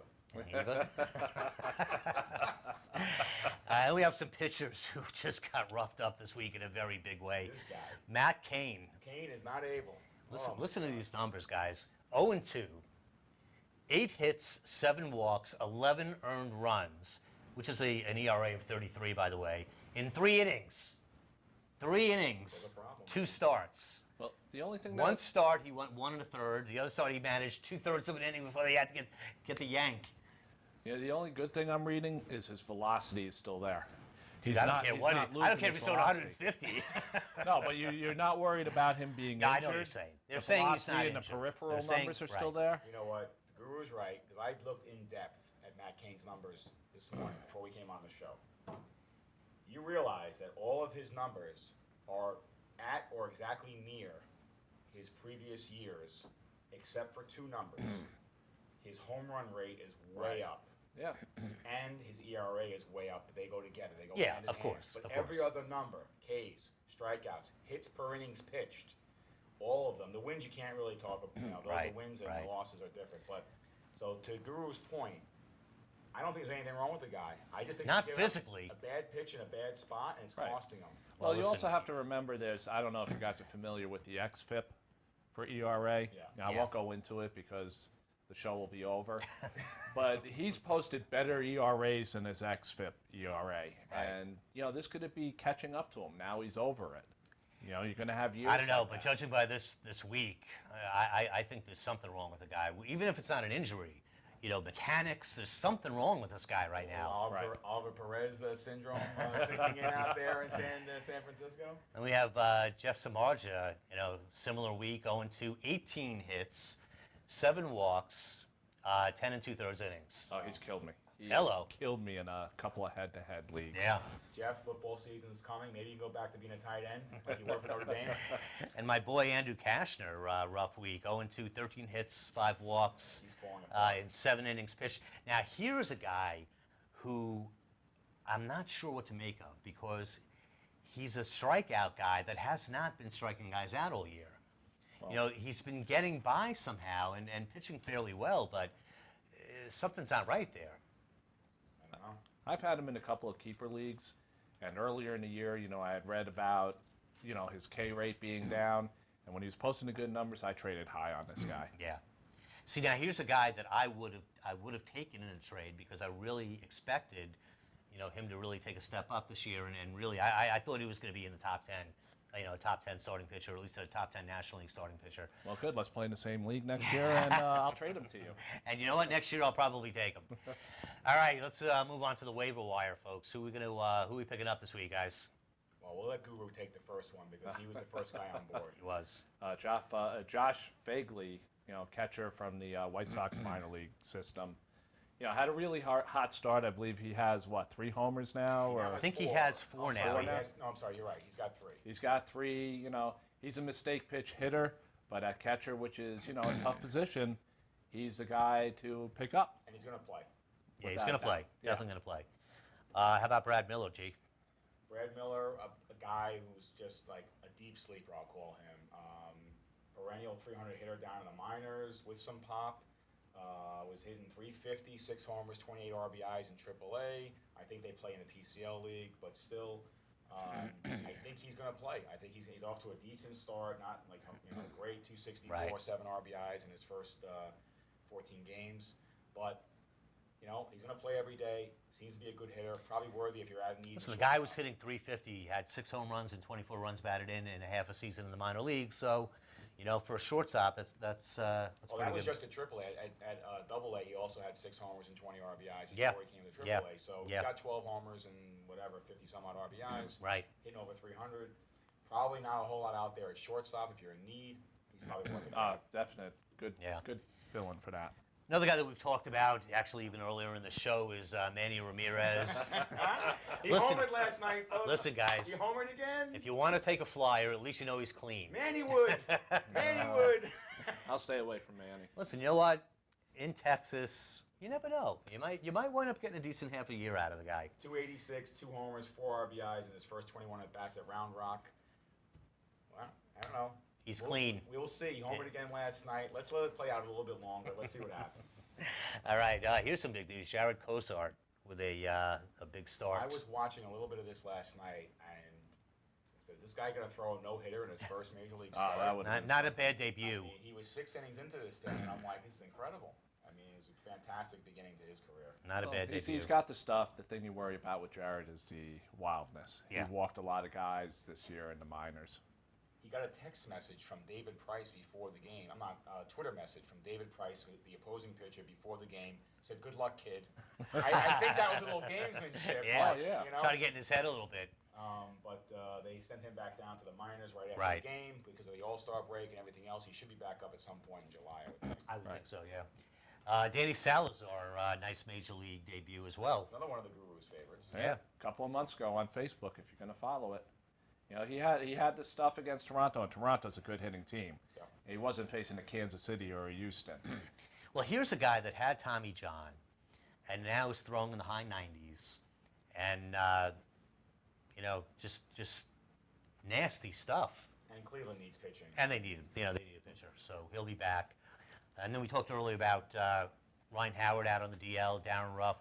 And we have some pitchers who just got roughed up this week in a very big way. This guy. Matt Cain. Cain is not able. Listen to these numbers, guys. 0-2, 8 hits, 7 walks, 11 earned runs, which is an ERA of 33, by the way, in 3 innings. 3 innings, 2 starts. Well, the only thing One start, he went 1 1/3. The other start, he managed 2/3 of an inning before they had to get the yank. Yeah, the only good thing I'm reading is his velocity is still there. I don't care if he's throwing 150. No, but you're not worried about him being injured. I know what you're saying. They're saying he's not injured. And the peripheral numbers are still there. You know what? The Guru's right, because I looked in depth at Matt Cain's numbers this morning before we came on the show. You realize that all of his numbers are at or exactly near his previous years, except for 2 numbers. His home run rate is way up. Yeah. And his ERA is way up. They go together. They go Yeah, hand in of hand. course. But of every course. other number, Ks, strikeouts, hits per innings pitched, all of them. The wins you can't really talk about. Right, The wins and right. the losses are different. But so to Guru's point, I don't think there's anything wrong with the guy. I just think Not he's given up physically. a bad pitch in a bad spot, and it's costing him. Well, you listen. also have to remember I don't know if you guys are familiar with the XFIP for ERA. Yeah. Now, I won't go into it because the show will be over. But he's posted better ERAs than his XFIP ERA. And, this could be catching up to him. Now he's over it. You're going to have years. I don't know, like but that. judging by this week, I think there's something wrong with the guy. Even if it's not an injury, mechanics, there's something wrong with this guy right now. Oliver Perez syndrome sinking in out there in San Francisco. And we have Jeff Samardzija, similar week, 0-2, 18 hits, 7 walks, 10 2/3 innings. Oh, he's killed me. He Hello. has killed me in a couple of head-to-head leagues. Yeah. Jeff, football season's coming. Maybe you can go back to being a tight end like you were for Notre Dame. And my boy Andrew Kashner, rough week, 0-2, 13 hits, 5 walks, He's falling apart. in 7 innings pitched. Now, here's a guy who I'm not sure what to make of because he's a strikeout guy that has not been striking guys out all year. He's been getting by somehow and pitching fairly well, but something's not right there. I don't know. I've had him in a couple of keeper leagues, and earlier in the year, I had read about, his K rate being down, And when he was posting the good numbers, I traded high on this guy. Yeah. See, now here's a guy that I would have taken in a trade because I really expected, him to really take a step up this year, and really I thought he was going to be in the top 10, top 10 starting pitcher, or at least a top 10 National League starting pitcher. Well, good. Let's play in the same league next year, and I'll trade him to you. And you know what? Next year I'll probably take him. All right, let's move on to the waiver wire, folks. Who are we picking up this week, guys? Well, we'll let Guru take the first one because he was the first guy on board. He was. Josh Fagley, catcher from the White Sox minor league system. Had a really hot start. I believe he has, 3 homers now? Or I think he has 4 now. No, I'm sorry, you're right. He's got 3. He's got 3. He's a mistake pitch hitter, but at catcher, which is, a tough position, he's the guy to pick up. And he's going to play. Yeah, he's going to play. Definitely going to play. How about Brad Miller, G? Brad Miller, a guy who's just like a deep sleeper, I'll call him. Perennial 300 hitter down in the minors with some pop. Was hitting 350, 6 homers, 28 RBIs in AAA. I think they play in the PCL league, but still, I think he's going to play. I think he's off to a decent start, not like great 264, right. 7 RBIs in his first 14 games, but he's going to play every day. Seems to be a good hitter, probably worthy if you're at need. Listen, the guy was hitting 350. He had 6 home runs and 24 runs batted in a half a season in the minor league. So, for a shortstop, that's well, pretty that was good. just at AAA. At AA, he also had 6 homers and 20 RBIs before Yeah. he came to AAA. Yeah. So Yeah. he's got 12 homers and 50-some-odd RBIs. Right. Hitting over 300. Probably not a whole lot out there at shortstop. If you're in need, he's probably one to grab. Definite. Good fill-in for that. Another guy that we've talked about, actually even earlier in the show, is Manny Ramirez. He homered last night, folks. Listen, guys. He homered again? If you want to take a flyer, at least he's clean. Manny would. Manny would. I'll stay away from Manny. Listen, you know what? In Texas, you never know. You might wind up getting a decent half a year out of the guy. 286, 2 homers, 4 RBIs in his first 21 at-bats at Round Rock. Well, I don't know. He's clean. We'll see. He homered again last night. Let's let it play out a little bit longer. Let's see what happens. All right, here's some big news. Jared Cosart with a big start. I was watching a little bit of this last night, and said, "Is this guy going to throw a no-hitter in his first major league start?" That would not a bad debut. I mean, he was 6 innings into this thing, and I'm like, "This is incredible." I mean, it's a fantastic beginning to his career. Not a bad debut. He's got the stuff. The thing you worry about with Jared is the wildness. Yeah. He walked a lot of guys this year in the minors. He got a text message from David Price before the game. Twitter message from David Price, the opposing pitcher, before the game. Said, "Good luck, kid." I think that was a little gamesmanship. Yeah, but, try to get in his head a little bit. But they sent him back down to the minors right after Right. the game because of the All-Star break and everything else. He should be back up at some point in July, I would think. I would think so, yeah. Danny Salazar, nice major league debut as well. Another one of the Guru's favorites. Yeah. A couple of months ago on Facebook, if you're going to follow it. He had the stuff against Toronto, and Toronto's a good hitting team. Yeah. He wasn't facing a Kansas City or a Houston. Well, here's a guy that had Tommy John, and now is throwing in the high 90s, and just nasty stuff. And Cleveland needs pitching. And they need him. They need a pitcher, so he'll be back. And then we talked earlier about Ryan Howard out on the DL. Darren Ruff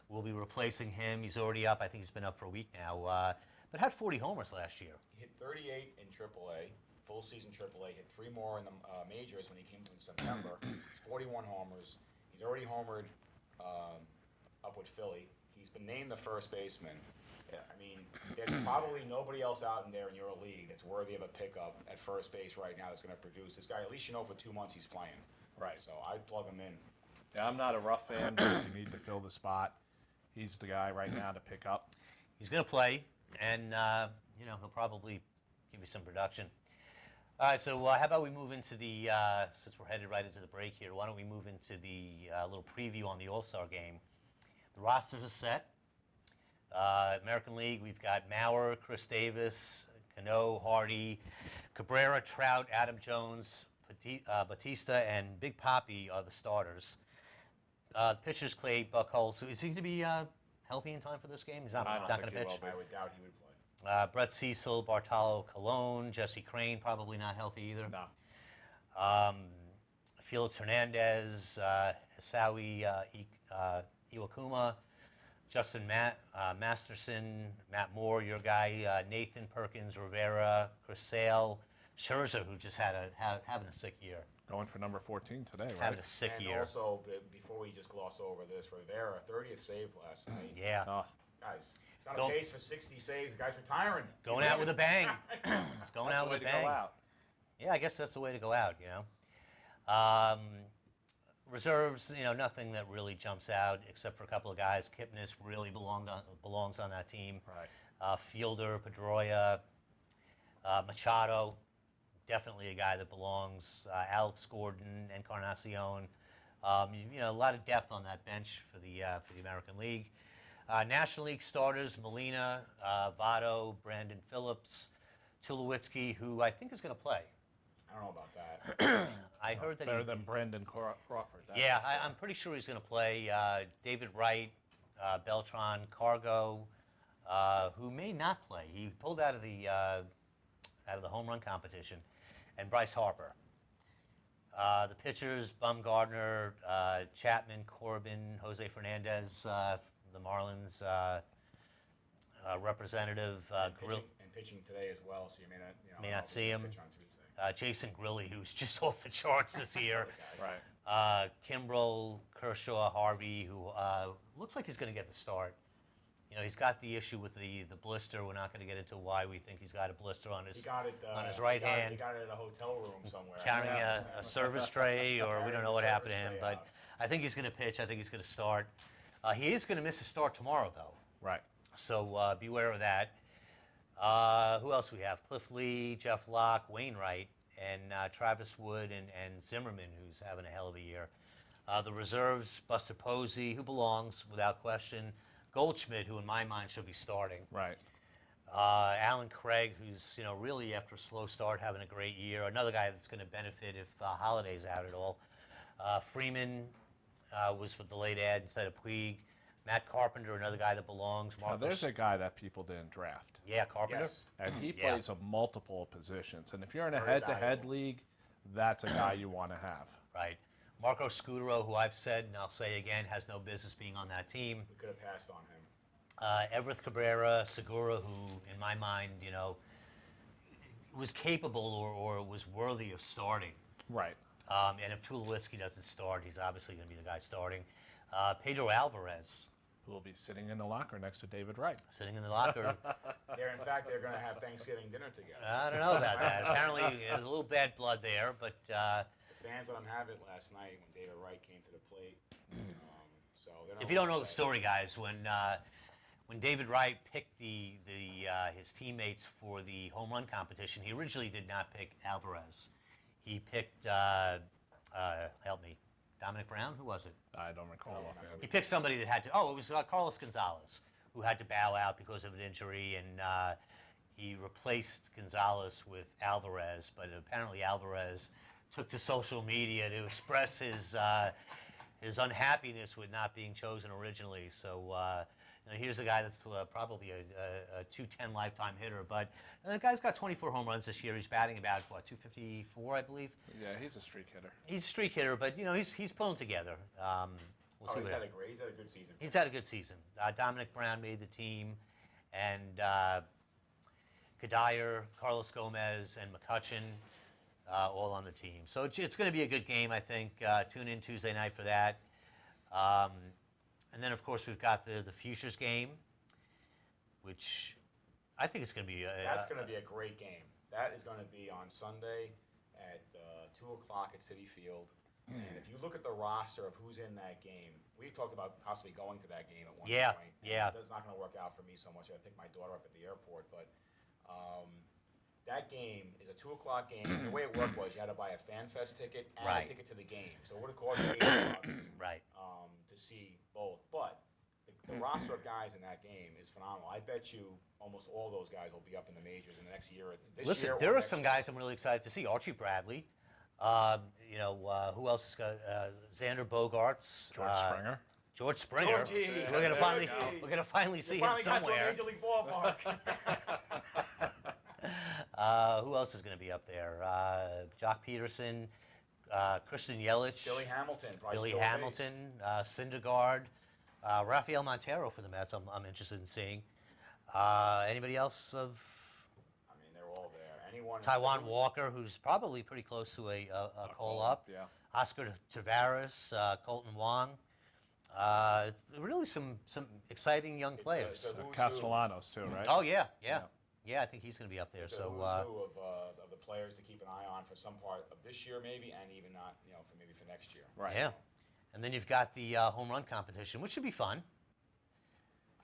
will be replacing him. He's already up. I think he's been up for a week now. But had 40 homers last year. He hit 38 in AAA, full season AAA. Hit 3 more in the majors when he came to in September. He's 41 homers. He's already homered up with Philly. He's been named the first baseman. I mean, there's probably nobody else out in there in your league that's worthy of a pickup at first base right now that's going to produce. This guy, at least for 2 months he's playing. Right. So I'd plug him in. Yeah, I'm not a Ruff fan, but if you need to fill the spot, he's the guy right now to pick up. He's going to play, and he'll probably give you some production. All right, so how about we move into the, since we're headed right into the break here, why don't we move into the little preview on the All-Star game. The rosters are set. American League, we've got Mauer, Chris Davis, Cano, Hardy, Cabrera, Trout, Adam Jones, Batista, and Big Papi are the starters. Pitchers, Clay Buchholz. So is he going to be healthy in time for this game? He's not going to pitch. I would doubt he would play. Brett Cecil, Bartolo Colon, Jesse Crane, probably not healthy either. No. Felix Hernandez, Hisawi Iwakuma, Justin Masterson, Matt Moore, your guy, Nathan Perkins, Rivera, Chris Sale, Scherzer, who just having a sick year. Going for number 14 today, right? Having a sick And year. also, before we just gloss over this, Rivera, 30th save last night. Yeah. Oh, Guys, he's on a pace for 60 saves. The guy's retiring. Going out with a bang. It's going that's out the way with a to bang. go out. Yeah, I guess that's the way to go out, you know. Reserves, you know, nothing that really jumps out except for a couple of guys. Kipnis really belongs on that team. Right. Fielder, Pedroia, Machado, definitely a guy that belongs. Alex Gordon, Encarnacion. You know, a lot of depth on that bench for the American League. National League starters: Molina, Votto, Brandon Phillips, Tulowitzki, who I think is going to play. I don't know about that. I heard that Better than Brandon Crawford. that's Yeah, for sure. I'm pretty sure he's going to play. David Wright, Beltran, Cargo, who may not play. He pulled out of the home run competition, and Bryce Harper. The pitchers: Bumgarner, Chapman, Corbin, Jose Fernandez, the Marlins representative. And pitching today as well, so you may not, May know not if see he's him. gonna pitch on Tuesday. Jason Grilly, who's just off the charts this year. Right. Kimbrel, Kershaw, Harvey, who looks like he's going to get the start. You know, he's got the issue with the blister. We're not going to get into why we think he's got a blister on his He got it on his right hand, He got it at a hotel room somewhere. carrying Yeah. a service tray, or we don't Carrying know a what happened to him. service But tray I think he's going to pitch. I think he's going to start. He is going to miss a start tomorrow, though. Right. So beware of that. Who else we have? Cliff Lee, Jeff Locke, Wainwright, and Travis Wood and Zimmerman, who's having a hell of a year. The reserves: Buster Posey, who belongs without question. Goldschmidt, who in my mind should be starting. Right. Alan Craig, who's really after a slow start having a great year. Another guy that's going to benefit if Holiday's out at all. Freeman was with the late ad instead of Puig. Matt Carpenter, another guy that belongs. Now, there's a guy that people didn't draft. Yeah, Carpenter. Yes. And he Yeah. plays a multiple positions. And if you're in a Very head-to-head valuable. league, that's a guy you want to have. Right. Marco Scutero, who I've said and I'll say again, has no business being on that team. We could have passed on him. Everett Cabrera, Segura, who in my mind, was capable or was worthy of starting. Right. And if Tulowitzki doesn't start, he's obviously going to be the guy starting. Pedro Alvarez, Who will be sitting in the locker next to David Wright. sitting in the locker. In fact, they're going to have Thanksgiving dinner together. I don't know about that. Apparently, there's a little bad blood there, but The fans let him have it last night when David Wright came to the plate. So they're if you don't know the upset. story, guys, when David Wright picked his teammates for the home run competition, he originally did not pick Alvarez. He picked help me, Dominic Brown. Who was it? I don't recall offhand. He picked somebody that had to. Oh, it was Carlos Gonzalez, who had to bow out because of an injury, and he replaced Gonzalez with Alvarez. But apparently, Alvarez took to social media to express his unhappiness with not being chosen originally. So here's a guy that's probably a 210 lifetime hitter, but the guy's got 24 home runs this year. He's batting about 254, I believe. Yeah, he's a streak hitter. He's a streak hitter, but he's pulling together. We'll see He's what had happens. he's had a good season. He's had a good season. Dominic Brown made the team, and Kadire, Carlos Gomez, and McCutcheon all on the team. So it's going to be a good game, I think. Tune in Tuesday night for that. And then, of course, we've got the Futures game, which I think is going to be That's going to be a great game. That is going to be on Sunday at 2 o'clock at Citi Field. And if you look at the roster of who's in that game, we've talked about possibly going to that game at one Yeah, point. yeah. That's not going to work out for me so much. I pick my daughter up at the airport. But that game is a 2 o'clock game. And the way it worked was you had to buy a FanFest ticket and Right. a ticket to the game. So it would have cost you $80 right. to see both. But the roster of guys in that game is phenomenal. I bet you almost all those guys will be up in the majors in the next year. Listen, year or there are next some year. guys I'm really excited to see. Archie Bradley. Who else has got Xander Bogaerts. George Springer. George Springer. Georgie. So we're gonna Georgie. finally see You him finally got to a somewhere. Major League ballpark. Who else is going to be up there? Jock Peterson, Christian Yelich, Billy Hamilton. Probably Billy still Hamilton, Syndergaard, Rafael Montero for the Mets. I'm interested in seeing. Anybody else of? I mean, they're all there. Anyone? in Taiwan particular? Walker, who's probably pretty close to a call-up. Yeah. Oscar Tavares, Colton Wong. Really some exciting young players. it's a who's who. Castellanos too, right? Oh, yeah. I think he's going to be up there. It's a So who's who of the players to keep an eye on for some part of this year, maybe, and even not, for maybe for next year. Right. yeah. And then you've got the home run competition, which should be fun.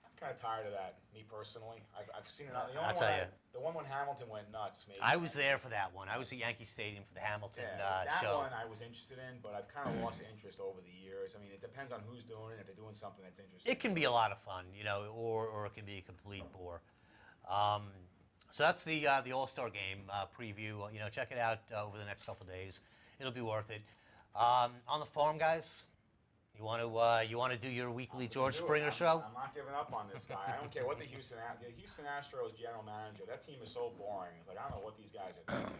I'm kind of tired of that, me personally. I've seen it. I'll tell you. The one when Hamilton went nuts. Maybe I was there for that one. I was at Yankee Stadium for the Hamilton that show. one I was interested in, but I've kind of lost interest over the years. I mean, it depends on who's doing it. If they're doing something that's interesting, It can be a lot of fun, or it can be a complete bore. So that's the All-Star Game preview. Check it out over the next couple of days. It'll be worth it. On the farm, guys, you want to do your weekly George Springer show? I'm not giving up on this guy. I don't care what the Houston Astros general manager. That team is so boring. It's like I don't know what these guys are thinking.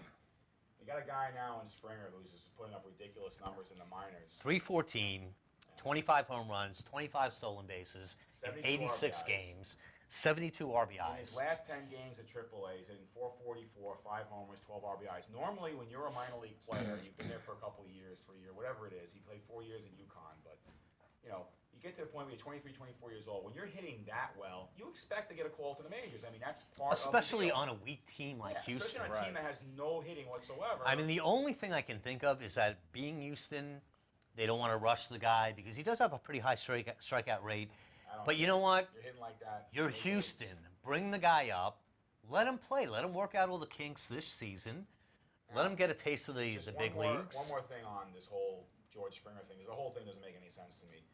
You got a guy now in Springer who's just putting up ridiculous numbers in the minors. 314, 25 home runs, 25 stolen bases, in 72 86 RBIs. games, 72 In his RBIs. last 10 games at AAA, he's hitting 444, 5 homers, 12 RBIs. Normally, when you're a minor league player, you've been there for a couple of years, 3 years, whatever it is. He played 4 years at UConn, but you get to the point where you're 23, 24 years old. When you're hitting that well, you expect to get a call to the majors. I mean, that's part Especially of the deal. on a weak team like Yeah, Houston. especially on a team that has no hitting whatsoever. I mean, the only thing I can think of is that being Houston, they don't want to rush the guy because he does have a pretty high strikeout rate. But you know what? You're hitting like that. You're Houston. Bring the guy up. Let him play. Let him work out all the kinks this season. Let him get a taste of the big leagues. One more thing on this whole George Springer thing, because the whole thing doesn't make any sense to me.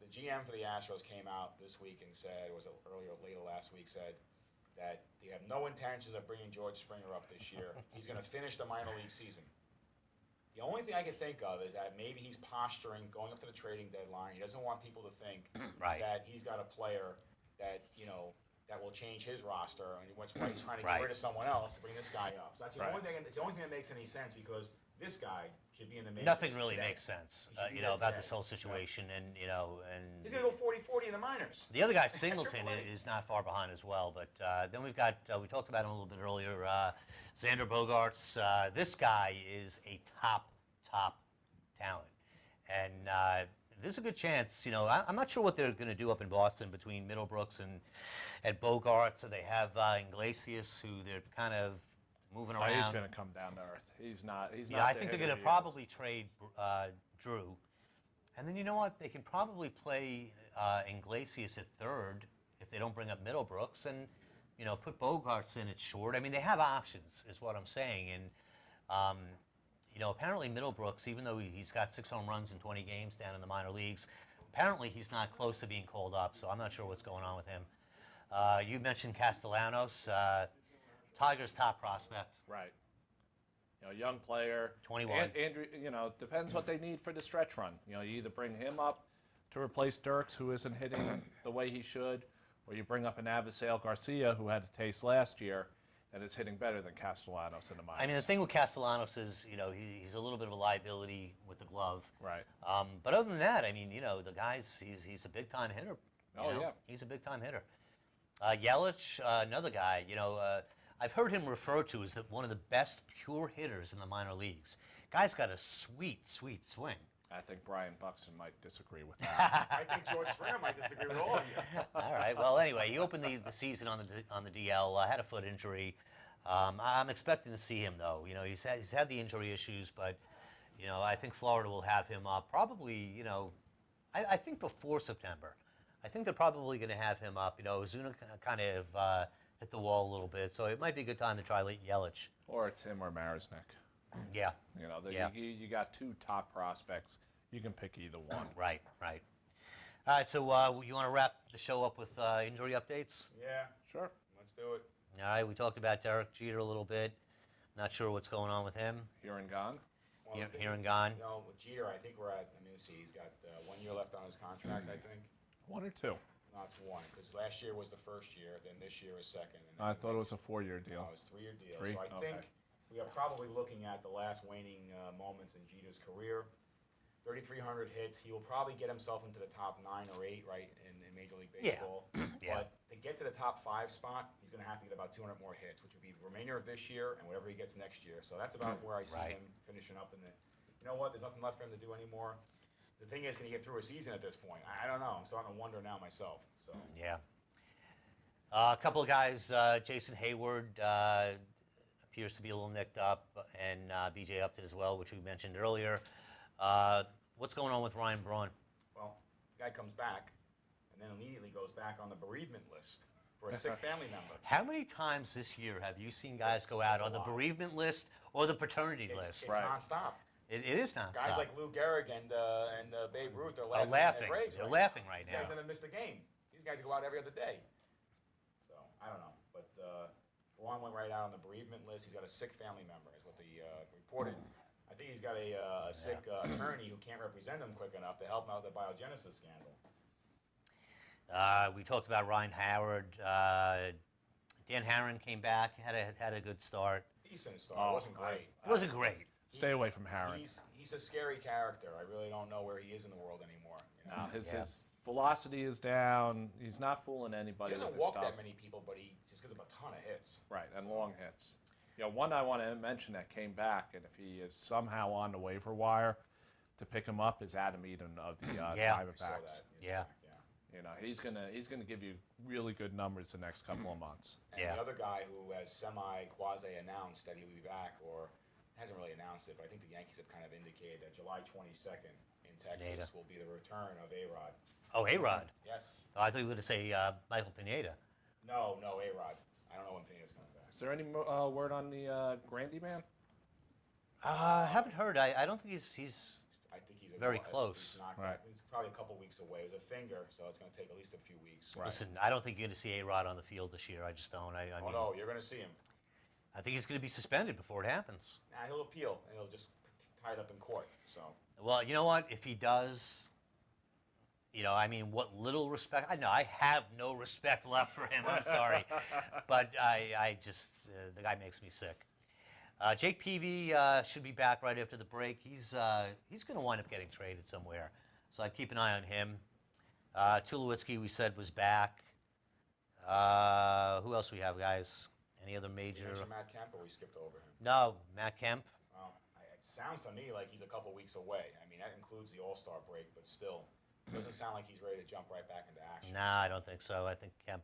The GM for the Astros came out this week and said, or was it later last week, said that they have no intentions of bringing George Springer up this year. He's going to finish the minor league season. The only thing I can think of is that maybe he's posturing, going up to the trading deadline. He doesn't want people to think that he's got a player that that will change his roster, and that's why he's trying to get rid of someone else to bring this guy up. So that's the only thing. It's the only thing that makes any sense because this guy should be in the majors. Nothing really today. makes sense, He should be about there this today. whole situation, and He's going to go 40-40 in the minors. the other guy, Singleton, AAA. is not far behind as well. But then we've got, we talked about him a little bit earlier, Xander Bogaerts. This guy is a top talent. And there's a good chance, I'm not sure what they're going to do up in Boston between Middlebrooks and Bogaerts. So they have Iglesias, who they're kind of moving around. He's going to come down to earth. He's not. Yeah, I think they're going to probably trade Drew. And then you know what? They can probably play Iglesias at third if they don't bring up Middlebrooks and, put Bogaerts in at short. I mean, they have options, is what I'm saying. And, apparently Middlebrooks, even though he's got 6 home runs in 20 games down in the minor leagues, apparently he's not close to being called up. So I'm not sure what's going on with him. You mentioned Castellanos, Tigers' top prospect. Right. Young player. 21. And Andrew, depends what they need for the stretch run. You either bring him up to replace Dirks, who isn't hitting the way he should, or you bring up an Avisail Garcia, who had a taste last year and is hitting better than Castellanos in the minors. I mean, the thing with Castellanos is, he's a little bit of a liability with the glove. Right. But other than that, I mean, the guy's, he's a big-time hitter. Yeah. He's a big-time hitter. Yelich, another guy, I've heard him referred to as one of the best pure hitters in the minor leagues. Guy's got a sweet swing. I think Brian Buxton might disagree with that. I think George Springer might disagree with all of you. All right. Well, anyway, he opened the season on the DL. Had a foot injury. I'm expecting to see him though. He's had the injury issues, but I think Florida will have him up probably. I think before September. I think they're probably going to have him up. Ozuna kind of hit the wall a little bit, so it might be a good time to try Yelich. Or it's him or Marisnik. Yeah. You got 2 top prospects. You can pick either one. Right. All right, so you want to wrap the show up with injury updates? Yeah, Sure. let's do it. All right, we talked about Derek Jeter a little bit. Not sure what's going on with him. Here and gone. Here and gone. With Jeter, I think we're at, let's see, he's got 1 year left on his contract, I think. 1 or 2. No, it's 1, because last year was the first year, then this year is second. And I thought it was a 4-year deal. No, it's a 3-year deal. 3? So I think we are probably looking at the last waning moments in Jeter's career. 3,300 hits. He will probably get himself into the top 9 or 8, right, in Major League Baseball. Yeah. But to get to the the top 5 spot, he's going to have to get about 200 more hits, which would be the remainder of this year and whatever he gets next year. So that's about where I see him finishing up. You know what? There's nothing left for him to do anymore. The thing is, can he get through a season at this point? I don't know. I'm starting to wonder now myself. So Yeah. A couple of guys, Jason Hayward appears to be a little nicked up, and B.J. Upton as well, which we mentioned earlier. What's going on with Ryan Braun? Well, the guy comes back and then immediately goes back on the bereavement list for a sick family member. How many times this year have you seen guys go out on the bereavement list or the paternity list? It's nonstop. It is nonstop. Guys like Lou Gehrig and Babe Ruth are Are laughing. laughing. At graves They're right laughing right These now. guys never miss the game. These guys go out every other day. So I don't know, but Braun went right out on the bereavement list. He's got a sick family member, is what the reported. I think he's got a sick attorney who can't represent him quick enough to help him out with the biogenesis scandal. We talked about Ryan Howard. Dan Harron came back, had a good start. Decent start. It wasn't great. It wasn't great. Stay away from Harron. He's a scary character. I really don't know where he is in the world anymore. You know? His velocity is down. He's not fooling anybody He with doesn't his walk stuff. that many people, but he just gives up a ton of hits. Right, and long hits. One I want to mention that came back, and if he is somehow on the waiver wire, to pick him up is Adam Eden of the Diamondbacks. Yeah. He's gonna give you really good numbers the next couple of months. And the other guy who has quasi announced that he will be back, or hasn't really announced it, but I think the Yankees have kind of indicated that July 22nd in Texas will be the return of A-Rod. Oh, A-Rod. Yes. Oh, I thought you were going to say Michael Pineda. No, A-Rod. I don't know when Pineda's coming back. Is there any word on the Grandy man? Haven't heard. I don't think he's I think he's very close. He's not, He's probably a couple weeks away. It was a finger, so it's going to take at least a few weeks. Listen, I don't think you're going to see A-Rod on the field this year. I just don't. I mean, no, you're going to see him. I think he's going to be suspended before it happens. Nah, he'll appeal, and he'll just tie it up in court. So. Well, you know what? If he does, I mean, what little respect. I know I have no respect left for him. I'm sorry. But I just, the guy makes me sick. Jake Peavy should be back right after the break. He's going to wind up getting traded somewhere. So I'd keep an eye on him. Tulowitzki, we said, was back. Who else we have, guys? Any other major? You mentioned Matt Kemp, or we skipped over him? No, Matt Kemp. Well, it sounds to me like he's a couple weeks away. I mean, that includes the All-Star break, but still, it doesn't sound like he's ready to jump right back into action. Nah, I don't think so. I think Kemp.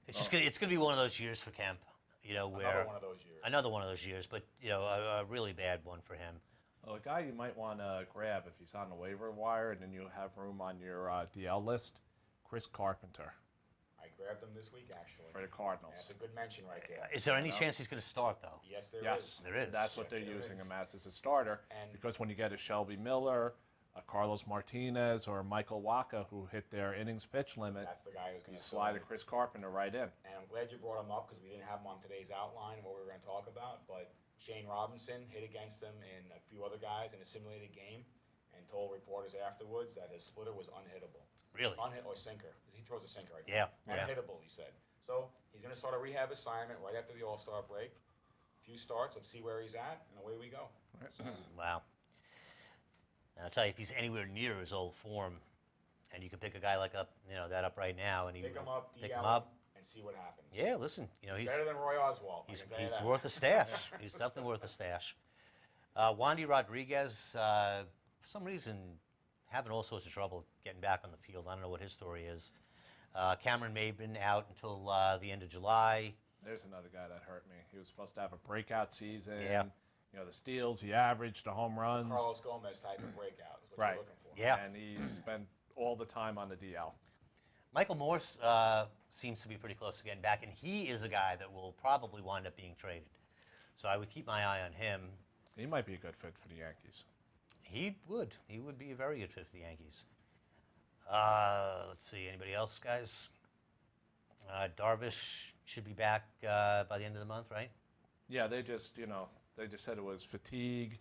It's gonna be one of those years for Kemp. Where another one of those years. Another one of those years, but a really bad one for him. Well, a guy you might want to grab if he's on the waiver wire, and then you have room on your DL list, Chris Carpenter. I grabbed him this week, actually. For the Cardinals. That's a good mention right there. Is there any chance he's going to start, though? Yes, there is. Yes, there is. That's what they're using him as a starter. And because when you get a Shelby Miller, a Carlos Martinez, or a Michael Wacha who hit their innings pitch limit, that's the guy who's going you to slide a Chris Carpenter right in. And I'm glad you brought him up because we didn't have him on today's outline, what we were going to talk about. But Shane Robinson hit against him and a few other guys in a simulated game and told reporters afterwards that his splitter was unhittable. Really? Or sinker. He throws a sinker, I think. Yeah. Unhittable, he said. So he's going to start a rehab assignment right after the All-Star break. A few starts, let's see where he's at, and away we go. So, Wow. And I'll tell you, if he's anywhere near his old form, and you can pick a guy like that up right now, and pick him up, pick DL him up. and see what happens. Yeah, listen, he's better than Roy Oswald. He's worth a stash. He's definitely worth a stash. Wandy Rodriguez, for some reason, having all sorts of trouble getting back on the field. I don't know what his story is. Cameron Maben out until the end of July. There's another guy that hurt me. He was supposed to have a breakout season. Yeah. The steals, he averaged, the home runs. Carlos Gomez type of breakout is what Right. you're looking for. Yeah. And he spent all the time on the DL. Michael Morse seems to be pretty close to getting back, and he is a guy that will probably wind up being traded. So I would keep my eye on him. He might be a good fit for the Yankees. He would. He would be a very good fit for the Yankees. Let's see. Anybody else, guys? Darvish should be back by the end of the month, right? Yeah, they just said it was fatigue.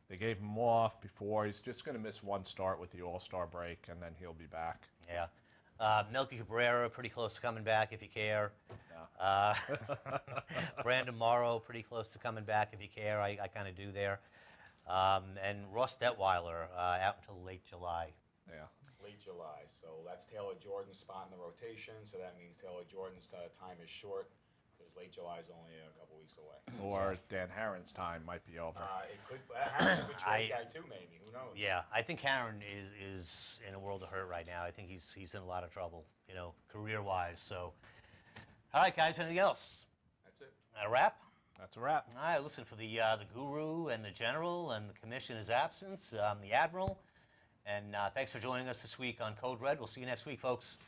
They gave him off before. He's just going to miss one start with the All-Star break, and then he'll be back. Yeah. Melky Cabrera, pretty close to coming back if you care. Yeah. Brandon Morrow, pretty close to coming back if you care. I kind of do there. And Ross Detweiler out until late July. Yeah. Late July. So that's Taylor Jordan's spot in the rotation. So that means Taylor Jordan's time is short because late July is only a couple weeks away. Or Dan Herron's time might be over. It could. Harron's a good trade guy too, maybe. Who knows? Yeah, I think Aaron is in a world of hurt right now. I think he's in a lot of trouble, career-wise. So, all right, guys, anything else? That's it. A wrap? That's a wrap. All right, listen, for the Guru and the General and the Commissioner's absence, I'm the Admiral. And thanks for joining us this week on Code Red. We'll see you next week, folks.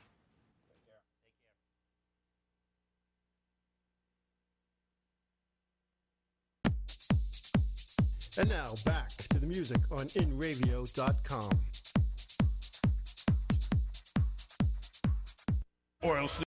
And now, back to the music on InRadio.com. Or else